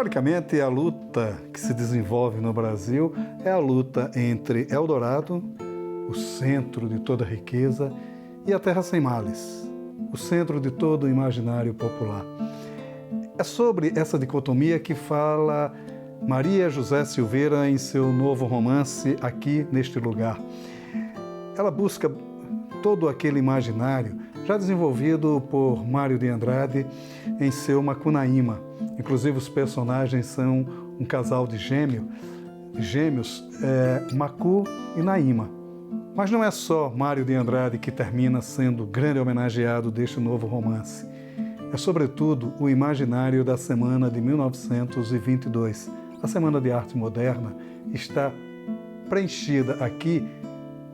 Historicamente, a luta que se desenvolve no Brasil é a luta entre Eldorado, o centro de toda a riqueza, e a Terra Sem Males, o centro de todo o imaginário popular. É sobre essa dicotomia que fala Maria José Silveira em seu novo romance Aqui Neste Lugar. Ela busca todo aquele imaginário já desenvolvido por Mário de Andrade em seu Macunaíma. Inclusive, os personagens são um casal de gêmeos, Macu e Naíma. Mas não é só Mário de Andrade que termina sendo o grande homenageado deste novo romance. É, sobretudo, o imaginário da Semana de 1922. A Semana de Arte Moderna está preenchida aqui,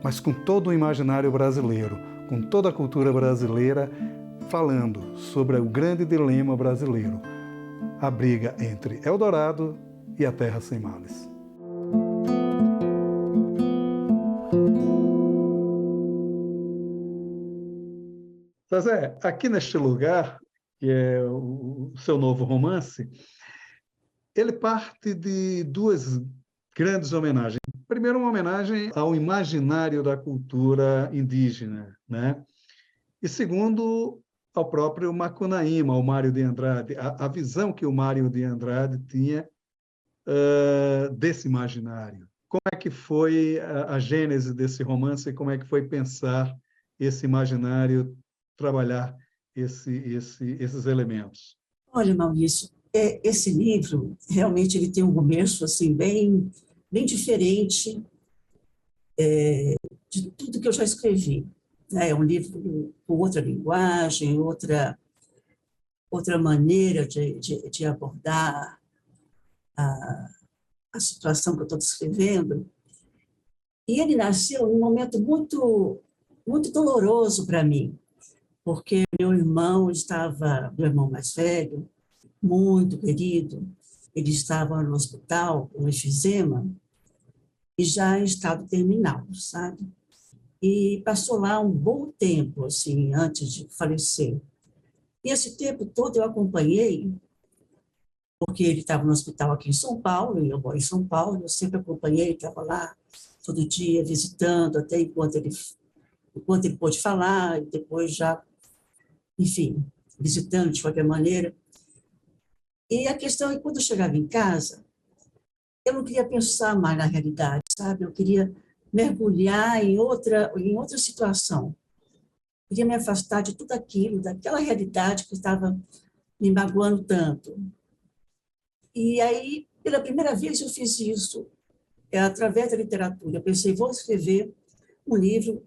mas com todo o imaginário brasileiro, com toda a cultura brasileira, falando sobre o grande dilema brasileiro, a briga entre Eldorado e a Terra Sem Males. Zezé, Aqui Neste Lugar, que é o seu novo romance, ele parte de duas grandes homenagens. Primeiro, uma homenagem ao imaginário da cultura indígena, né? E segundo, ao próprio Macunaíma, ao Mário de Andrade, a visão que o Mário de Andrade tinha desse imaginário. Como é que foi a gênese desse romance e como é que foi pensar esse imaginário, trabalhar esses elementos? Olha, Maurício, esse livro realmente ele tem um começo assim bem diferente de tudo que eu já escrevi. É um livro com outra linguagem, outra maneira de abordar a situação que eu estou descrevendo. E ele nasceu num momento muito doloroso para mim, porque meu irmão mais velho, muito querido, ele estava no hospital com efizema e já em estado terminal, sabe? E passou lá um bom tempo, assim, antes de falecer. E esse tempo todo eu acompanhei, porque ele estava no hospital aqui em São Paulo, e eu moro em São Paulo, eu sempre acompanhei, estava lá todo dia visitando, até enquanto ele pôde falar, e depois já, enfim, visitando de qualquer maneira. E a questão é que quando eu chegava em casa, eu não queria pensar mais na realidade, sabe? Eu queria mergulhar em outra situação. Eu queria me afastar de tudo aquilo, daquela realidade que estava me magoando tanto. E aí, pela primeira vez, eu fiz isso através da literatura. Eu pensei, vou escrever um livro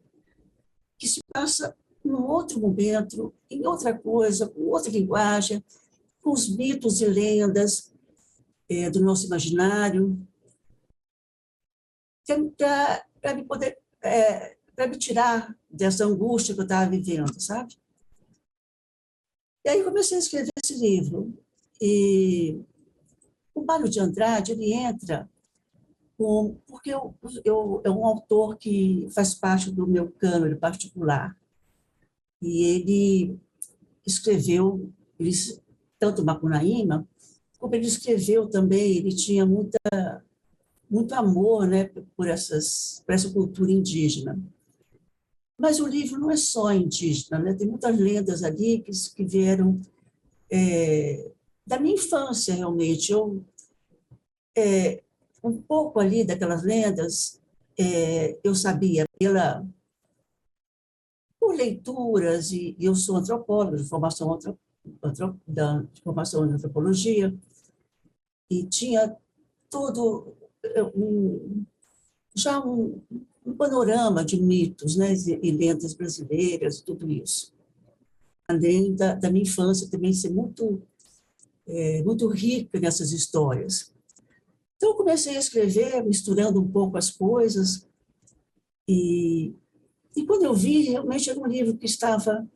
que se passa num outro momento, em outra coisa, com outra linguagem, com os mitos e lendas do nosso imaginário, para me poder, para me tirar dessa angústia que eu estava vivendo, sabe? E aí comecei a escrever esse livro. E o Mário de Andrade, ele entra porque é um autor que faz parte do meu cânone particular. E ele escreveu, tanto Macunaíma, como ele escreveu também, ele tinha muito amor, né, por essa cultura indígena. Mas o livro não é só indígena, né? Tem muitas lendas ali que vieram da minha infância, realmente. Um pouco ali daquelas lendas, eu sabia por leituras, e eu sou antropóloga, de formação em antropologia, e tinha todo já um panorama de mitos, né, e lendas brasileiras, tudo isso. Além da minha infância também ser muito rica nessas histórias. Então, eu comecei a escrever, misturando um pouco as coisas, e quando eu vi, realmente era um livro que estava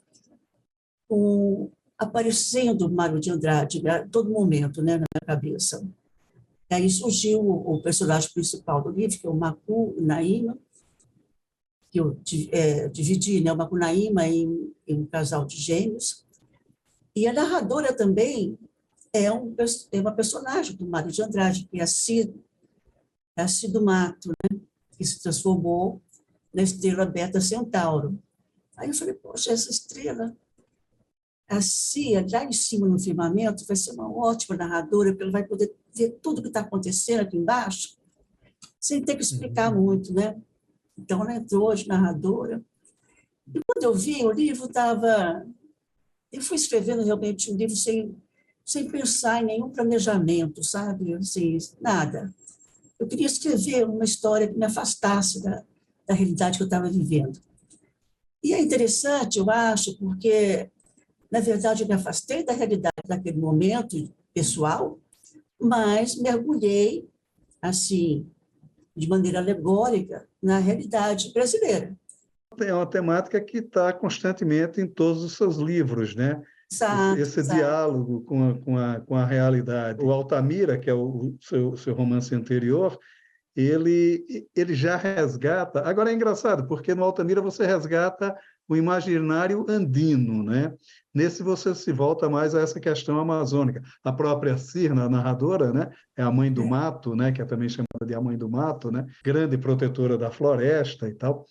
aparecendo Mário de Andrade a todo momento, né, na minha cabeça. E aí surgiu o personagem principal do livro, que é o Macunaíma, que eu dividi, né, o Macunaíma em um casal de gêmeos. E a narradora também é uma personagem do Mário de Andrade, que é a Cid do Mato, né? Que se transformou na estrela Beta Centauro. Aí eu falei, poxa, essa estrela, a Cia, lá em cima no firmamento, vai ser uma ótima narradora, porque ela vai poder ver tudo que está acontecendo aqui embaixo, sem ter que explicar muito, né? Então, ela entrou de narradora. E quando eu vi, o livro estava... Eu fui escrevendo realmente um livro sem pensar em nenhum planejamento, sabe? Assim, nada. Eu queria escrever uma história que me afastasse da realidade que eu estava vivendo. E é interessante, eu acho, porque, na verdade, eu me afastei da realidade naquele momento pessoal, mas mergulhei, assim, de maneira alegórica, na realidade brasileira. É uma temática que está constantemente em todos os seus livros, né? Exato, Esse exato. diálogo com a realidade. O Altamira, que é o seu romance anterior, ele já resgata. Agora é engraçado, porque no Altamira você resgata o imaginário andino, né? Nesse você se volta mais a essa questão amazônica. A própria Cirna, a narradora, né? É a mãe do mato, né? Que é também chamada de a mãe do mato, né? Grande protetora da floresta e tal.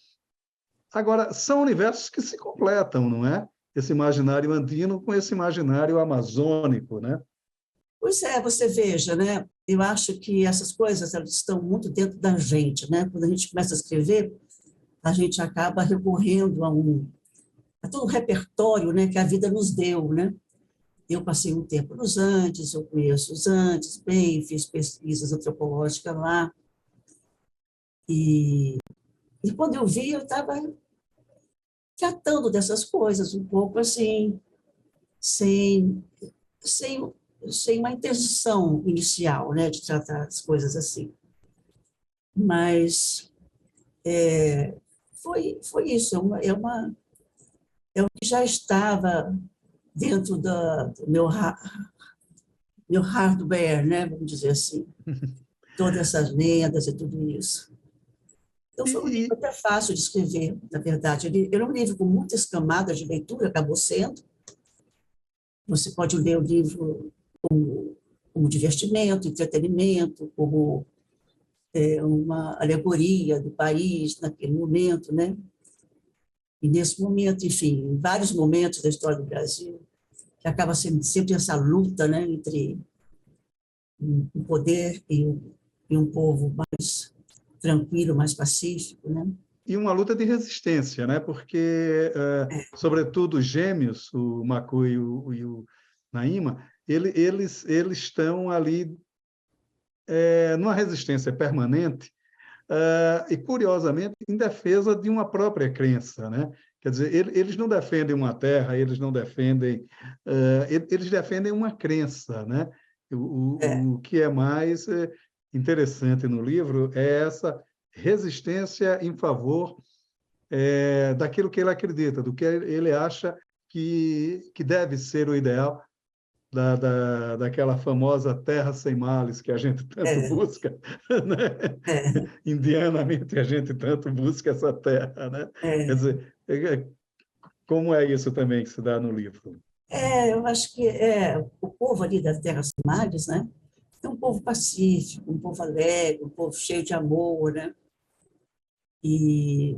Agora, são universos que se completam, não é? Esse imaginário andino com esse imaginário amazônico, né? Pois é, você veja, né? Eu acho que essas coisas elas estão muito dentro da gente, né? Quando a gente começa a escrever, a gente acaba recorrendo a todo o repertório, né, que a vida nos deu, né? Eu passei um tempo nos Andes, eu conheço os Andes bem, fiz pesquisas antropológicas lá, e, e quando eu vi, eu estava tratando dessas coisas um pouco assim, sem, sem, sem uma intenção inicial, né, de tratar as coisas assim. Mas foi isso, é o que já estava dentro do meu hardware, né, vamos dizer assim, todas essas lendas e tudo isso. Então, E, foi um livro e, até fácil de escrever, na verdade. Ele é um livro com muitas camadas de leitura, acabou sendo. Você pode ler o livro como divertimento, entretenimento, como uma alegoria do país naquele momento, né? E nesse momento, enfim, em vários momentos da história do Brasil, que acaba sendo sempre essa luta, né, entre um poder e um povo mais tranquilo, mais pacífico, né? e uma luta de resistência, né? Porque, sobretudo, os gêmeos, o Macu e o Naíma, eles estão ali numa resistência permanente e, curiosamente, em defesa de uma própria crença, né? Quer dizer, eles não defendem uma terra, eles não defendem... eles defendem uma crença, né? É, O que é mais interessante no livro é essa resistência em favor daquilo que ele acredita, do que ele acha que deve ser o ideal daquela famosa terra sem males que a gente tanto é, busca, né? é, Indianamente a gente tanto busca essa terra, né? Quer é. dizer, como é isso também que se dá no livro? Eu acho que o povo ali das Terras Mares, né? É um povo pacífico, um povo alegre, um povo cheio de amor, né? E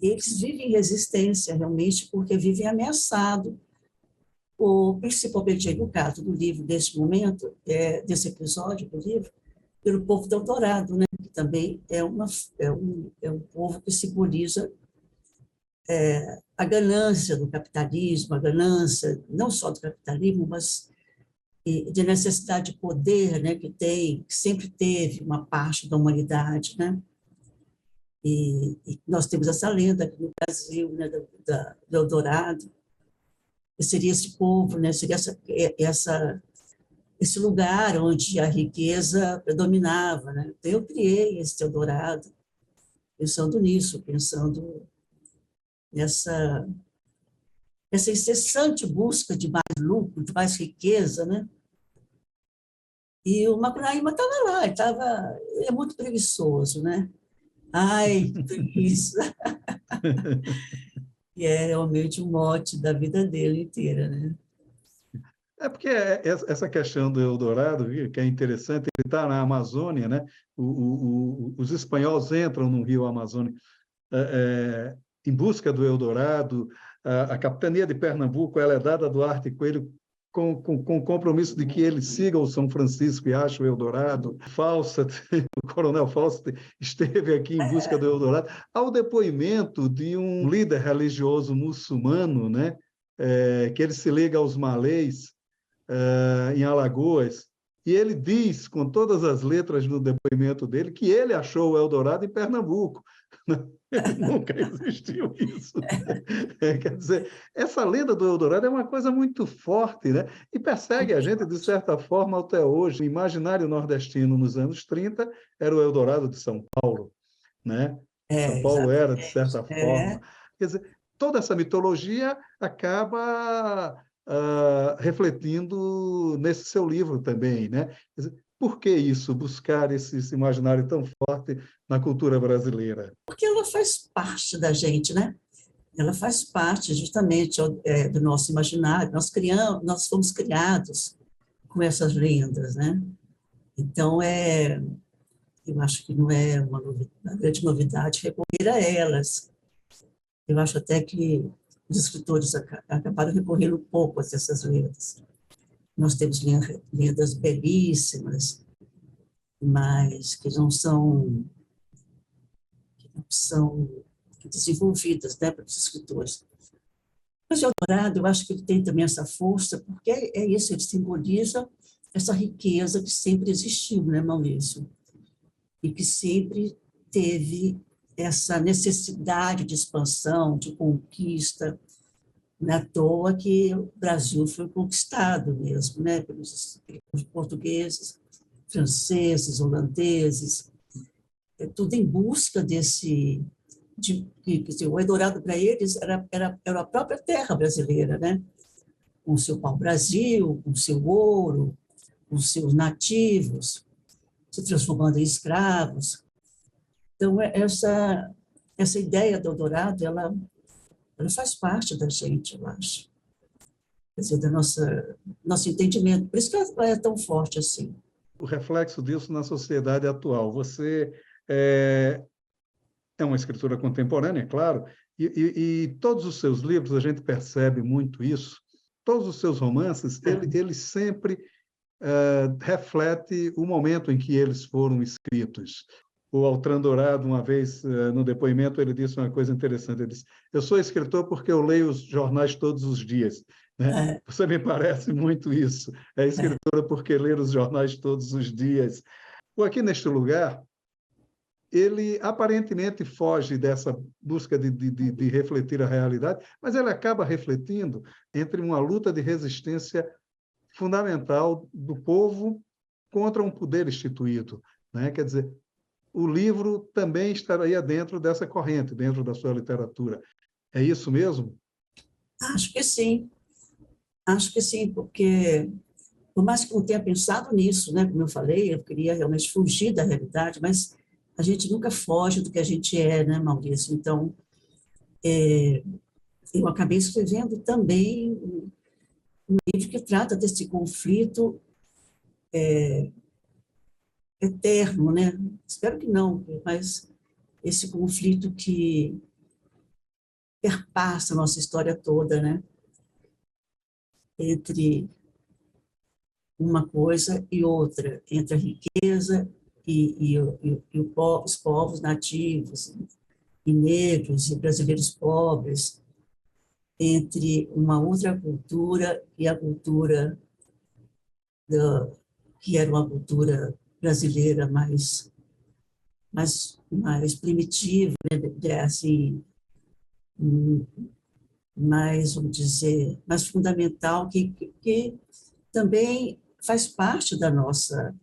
eles vivem em resistência realmente porque vivem ameaçados, principalmente aí no caso do livro, desse momento, desse episódio do livro, pelo povo do Eldorado, né? Que também é um povo que simboliza a ganância do capitalismo, a ganância não só do capitalismo, mas de necessidade de poder, né, que sempre teve uma parte da humanidade, né? E nós temos essa lenda aqui no Brasil, né, do Eldorado, que seria esse povo, né, seria esse lugar onde a riqueza predominava, né? Então, eu criei esse Eldorado pensando nisso, pensando nessa essa incessante busca de mais lucro, de mais riqueza, né? E o Macunaíma estava lá, ele é muito preguiçoso, né? Ai, que preguiça! E é realmente o mote da vida dele inteira, né? É porque essa questão do Eldorado, que é interessante, ele está na Amazônia, né? Os espanhóis entram no rio Amazônia em busca do Eldorado. A capitania de Pernambuco ela é dada a Duarte Coelho com o compromisso de que ele siga o São Francisco e ache o Eldorado. O coronel Fawcett esteve aqui em busca do Eldorado. Há o depoimento de um líder religioso muçulmano, né? Que ele se liga aos malês, em Alagoas, e ele diz, com todas as letras no depoimento dele, que ele achou o Eldorado em Pernambuco. Nunca existiu isso. Quer dizer, essa lenda do Eldorado é uma coisa muito forte, né? E persegue a gente, de certa forma, até hoje. O imaginário nordestino nos anos 30 era o Eldorado de São Paulo, né? São Paulo era, de certa forma. Quer dizer, toda essa mitologia acaba refletindo nesse seu livro também, né? Quer dizer, por que isso, buscar esse imaginário tão forte na cultura brasileira? Porque ela faz parte da gente, né? Ela faz parte justamente do nosso imaginário. Nós fomos criados com essas lendas, né? Então, eu acho que não é uma grande novidade recorrer a elas. Eu acho até que os escritores acabaram recorrendo um pouco a essas lendas. Nós temos lendas belíssimas, mas que não são desenvolvidas, né, para os escritores. Mas o Eldorado, eu acho que ele tem também essa força, porque é isso, ele simboliza essa riqueza que sempre existiu, né, Maurício? E que sempre teve essa necessidade de expansão, de conquista. Não é à toa que o Brasil foi conquistado mesmo, né, pelos portugueses, franceses, holandeses, tudo em busca quer dizer, o Eldorado para eles era a própria terra brasileira, né? Com o seu pau-brasil, com o seu ouro, com os seus nativos, se transformando em escravos. Então, essa ideia do Eldorado, ela faz parte da gente, eu acho. Quer dizer, do nosso entendimento. Por isso que ela é tão forte assim. O reflexo disso na sociedade atual. Você é uma escritora contemporânea, claro, e todos os seus livros, a gente percebe muito isso, todos os seus romances, ele sempre reflete o momento em que eles foram escritos. O Altran Dourado, uma vez, no depoimento, ele disse uma coisa interessante, ele disse, eu sou escritor porque eu leio os jornais todos os dias. Né? Você me parece muito isso. É escritora porque lê os jornais todos os dias. Aqui neste lugar, ele aparentemente foge dessa busca de refletir a realidade, mas ele acaba refletindo entre uma luta de resistência fundamental do povo contra um poder instituído. Né? Quer dizer, o livro também estaria dentro dessa corrente, dentro da sua literatura. É isso mesmo? Acho que sim. Acho que sim, porque, por mais que eu não tenha pensado nisso, né, como eu falei, eu queria realmente fugir da realidade, mas a gente nunca foge do que a gente é, né, Maurício? Então, eu acabei escrevendo também um livro que trata desse conflito eterno, né? Espero que não, mas esse conflito que perpassa a nossa história toda, né? Entre uma coisa e outra, entre a riqueza e os povos nativos, e negros, e brasileiros pobres, entre uma outra cultura e a cultura que era uma cultura brasileira mais primitiva, né? Assim, mais, vamos dizer, mais fundamental, que também faz parte da nossa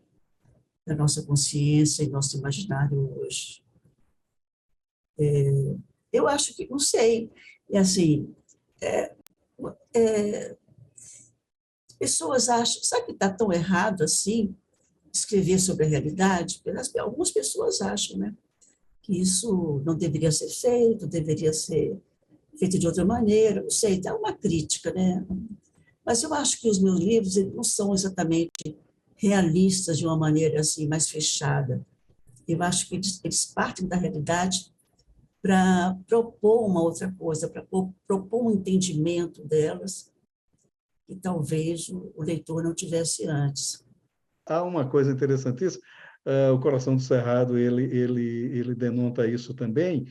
consciência e nosso imaginário hoje. Eu acho que, não sei, assim, pessoas acham, sabe que está tão errado assim, escrever sobre a realidade? Algumas pessoas acham, né, que isso não deveria ser feito, deveria ser feito de outra maneira, não sei, dá uma crítica, né? Mas eu acho que os meus livros eles não são exatamente realistas de uma maneira assim mais fechada. Eu acho que eles partem da realidade para propor uma outra coisa, para propor um entendimento delas que talvez o leitor não tivesse antes. Há uma coisa interessantíssima, o Coração do Cerrado, ele denota isso também,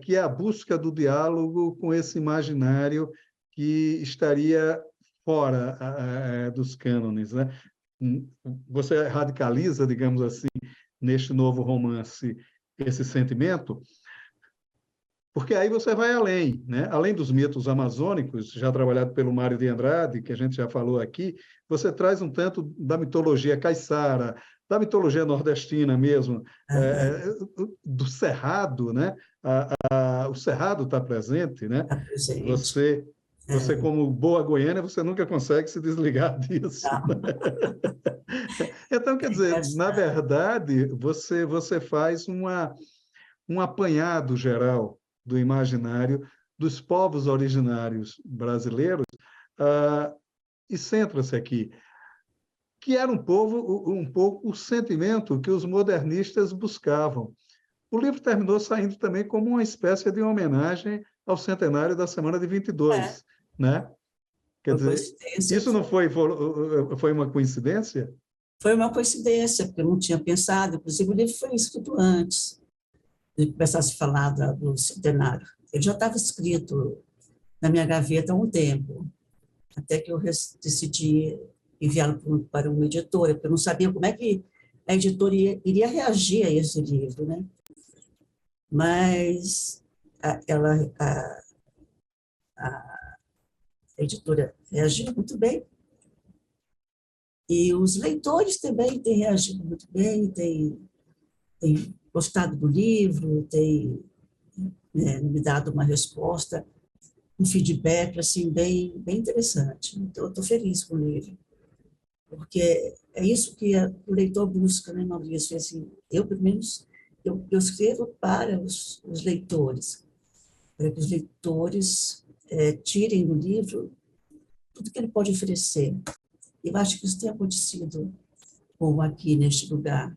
que é a busca do diálogo com esse imaginário que estaria fora dos cânones, né? Você radicaliza, digamos assim, neste novo romance, esse sentimento, porque aí você vai além, né? Além dos mitos amazônicos, já trabalhado pelo Mário de Andrade, que a gente já falou aqui, você traz um tanto da mitologia caiçara, da mitologia nordestina mesmo, do Cerrado, né? O Cerrado está presente, né? Está presente. Você, você É, como boa goiânia, você nunca consegue se desligar disso. tá. Então, quer É dizer, na engraçado. verdade, você faz um apanhado geral do imaginário dos povos originários brasileiros, ah, e centra-se aqui, que era um pouco o sentimento que os modernistas buscavam. O livro terminou saindo também como uma espécie de homenagem ao centenário da Semana de É, 22, né? Quer foi dizer, coincidência. isso não foi uma coincidência? Foi uma coincidência, porque eu não tinha pensado. Inclusive, o livro foi escrito antes de começar a se falar do centenário. Ele já estava escrito na minha gaveta há um tempo, até que eu decidi enviá-lo para uma editora, porque eu não sabia como é que a editora iria reagir a esse livro, né? Mas a editora reagiu muito bem, e os leitores também têm reagido muito bem, têm gostado do livro, têm, né, me dado uma resposta, um feedback assim bem interessante. Então, eu estou feliz com o livro, porque é isso que o leitor busca, né, Maurício? Assim, eu, pelo menos, eu escrevo para os leitores, para que os leitores tirem do livro tudo que ele pode oferecer. Eu acho que isso tem acontecido como aqui neste lugar.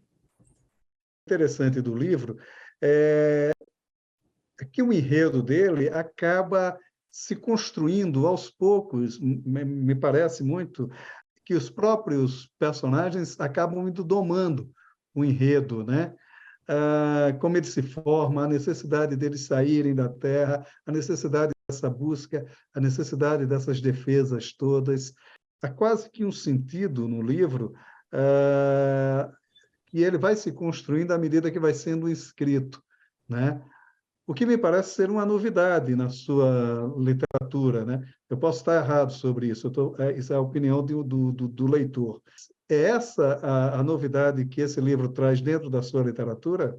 Interessante do livro é que o enredo dele acaba se construindo aos poucos, me parece muito, que os próprios personagens acabam indo domando o enredo, né? Como ele se forma, a necessidade deles saírem da terra, a necessidade dessa busca, a necessidade dessas defesas todas. Há quase que um sentido no livro que ele vai se construindo à medida que vai sendo escrito, né? O que me parece ser uma novidade na sua literatura, né? Eu posso estar errado sobre isso, isso é a opinião do leitor. É essa a novidade que esse livro traz dentro da sua literatura?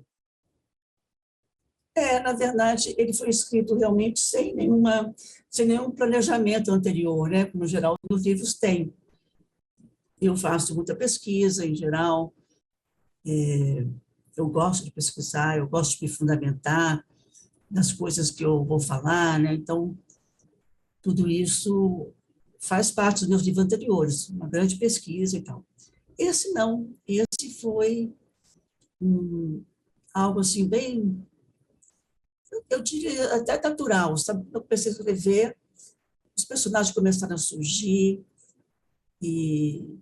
Na verdade, ele foi escrito realmente sem nenhum planejamento anterior, né? Como, no geral, os livros têm. Eu faço muita pesquisa, em geral, eu gosto de pesquisar, eu gosto de me fundamentar nas coisas que eu vou falar, né? Então, tudo isso faz parte dos meus livros anteriores, uma grande pesquisa e tal. Esse não, esse foi algo assim bem, eu diria até natural, sabe? Eu comecei a escrever, os personagens começaram a surgir e,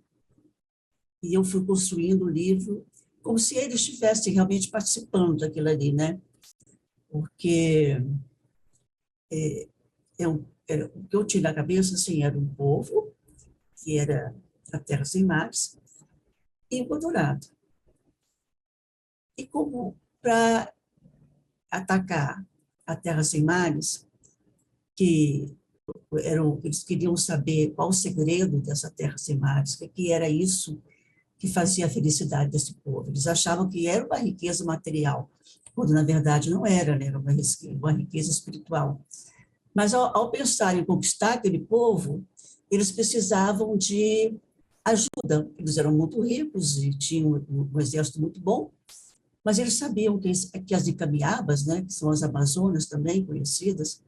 e eu fui construindo o livro como se eles estivessem realmente participando daquilo ali, né? Porque o que eu tinha na cabeça assim, era um povo, que era a Terra Sem Mares, e o Eldorado. E como para atacar a Terra Sem Mares, que eles queriam saber qual o segredo dessa Terra Sem Mares, o que era isso que fazia a felicidade desse povo. Eles achavam que era uma riqueza material, quando na verdade não era, né? Era uma riqueza espiritual. Mas ao pensar em conquistar aquele povo, eles precisavam de ajuda. Eles eram muito ricos e tinham um exército muito bom, mas eles sabiam que as Icamiabas, né, que são as Amazonas também conhecidas,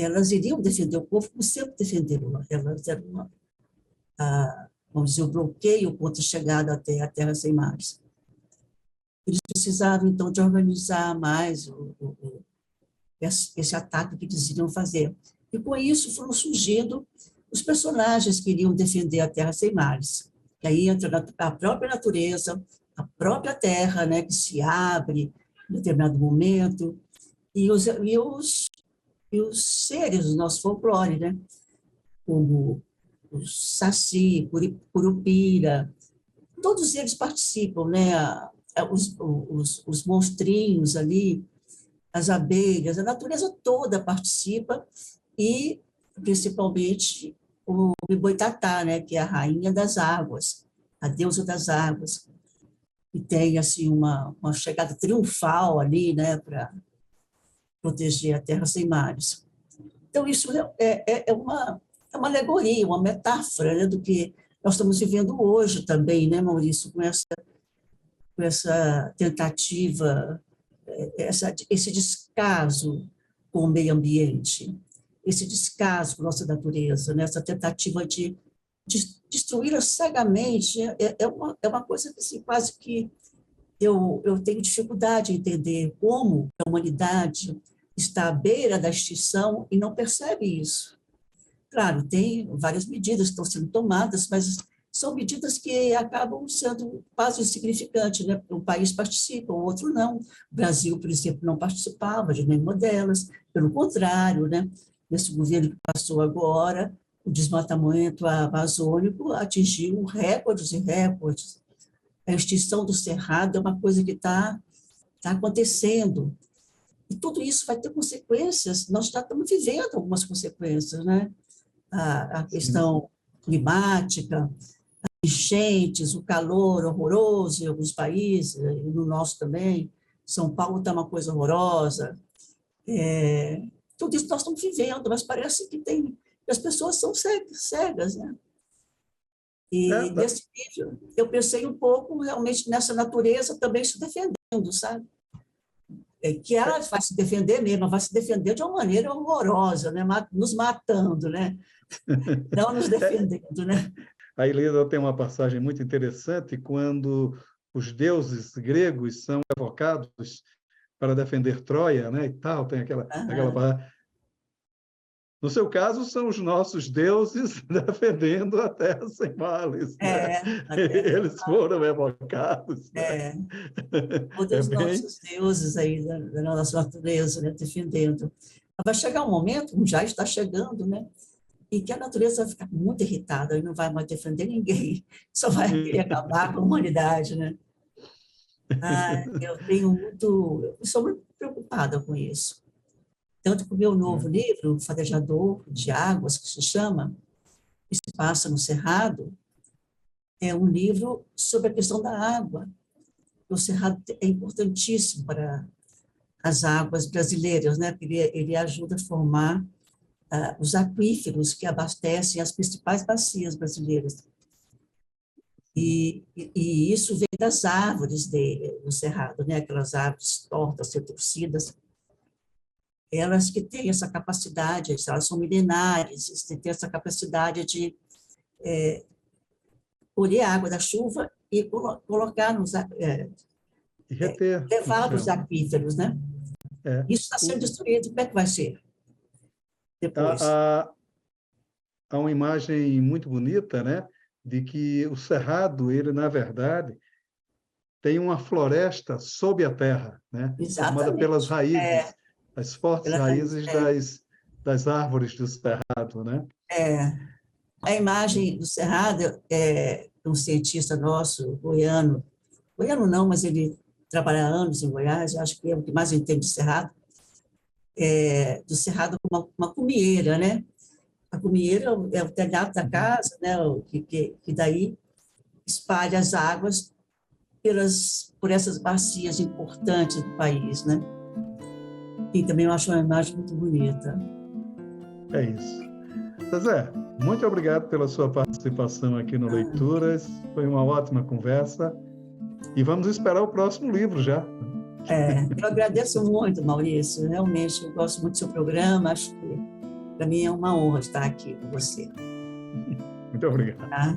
elas iriam defender o povo como sempre defenderam. Elas eram, vamos dizer, o bloqueio contra a chegada até a Terra Sem Mares. Eles precisavam, então, de organizar mais esse ataque que eles iriam fazer. E, com isso, foram surgindo os personagens que iriam defender a Terra Sem Mares. E aí entra a própria natureza, a própria terra, né, que se abre em determinado momento, e os seres do nosso folclore, né, como o Saci, Curupira, todos eles participam, né, os monstrinhos ali, as abelhas, a natureza toda participa, e principalmente o Iboitatá, né, que é a rainha das águas, a deusa das águas, e tem assim uma chegada triunfal ali, né, para proteger a Terra Sem Mares. Então isso é uma alegoria, uma metáfora, né, do que nós estamos vivendo hoje também, né, Maurício, com essa tentativa, esse descaso com o meio ambiente, esse descaso com a nossa natureza, né? Essa tentativa de destruí-la cegamente, é uma coisa que assim, quase que eu tenho dificuldade em entender como a humanidade está à beira da extinção e não percebe isso. Claro, tem várias medidas que estão sendo tomadas, mas são medidas que acabam sendo quase insignificantes, né? Um país participa, o outro não. O Brasil, por exemplo, não participava de nenhuma delas. Pelo contrário, né? Nesse governo que passou agora, o desmatamento amazônico atingiu recordes e recordes. A extinção do cerrado é uma coisa que está acontecendo. E tudo isso vai ter consequências, nós já estamos vivendo algumas consequências, né? A questão climática, enchentes, o calor horroroso em alguns países, e no nosso também. São Paulo está uma coisa horrorosa. Tudo isso nós estamos vivendo, mas parece que as pessoas são cegas, né? E nesse nível, eu pensei um pouco realmente nessa natureza também se defendendo, sabe? Que ela vai se defender mesmo, vai se defender de uma maneira horrorosa, né? Nos matando, né? Não nos defendendo, né? A Ilíada tem uma passagem muito interessante quando os deuses gregos são evocados para defender Troia, né, e tal, tem aquela passagem. No seu caso, são os nossos deuses defendendo a Terra Sem Mares, né? Eles foram evocados. Né? Todos os nossos deuses aí da nossa natureza, né, defendendo. Vai chegar um momento, já está chegando, né, em que a natureza vai ficar muito irritada e não vai mais defender ninguém, só vai querer acabar com a humanidade, né? Eu sou muito preocupada com isso. Tanto que o meu novo livro, Farejador de Águas, que se chama, que se passa no Cerrado, é um livro sobre a questão da água. O Cerrado é importantíssimo para as águas brasileiras, né? Ele ajuda a formar os aquíferos que abastecem as principais bacias brasileiras. E isso vem das árvores do Cerrado, né? Aquelas árvores tortas, retorcidas, elas que têm essa capacidade, elas são milenares, têm essa capacidade de colher a água da chuva e colocar e reter, levar para os aquíferos, né? Isso está sendo destruído, como é que vai ser depois? Há uma imagem muito bonita, né, de que o Cerrado, ele, na verdade, tem uma floresta sob a terra, né, formada pelas raízes, as fortes raízes das árvores do Cerrado, né? A imagem do Cerrado um cientista nosso, goiano não, mas ele trabalha há anos em Goiás, eu acho que é o que mais entende de Cerrado, do Cerrado como uma cumieira, né? A cumieira é o telhado da casa, né? Que daí espalha as águas por essas bacias importantes do país, né? E também eu acho uma imagem muito bonita. É isso. Zé, muito obrigado pela sua participação aqui no Leituras. Foi uma ótima conversa. E vamos esperar o próximo livro já. Eu agradeço muito, Maurício. Realmente, eu gosto muito do seu programa. Acho que Para mim é uma honra estar aqui com você. Muito obrigado. Tá?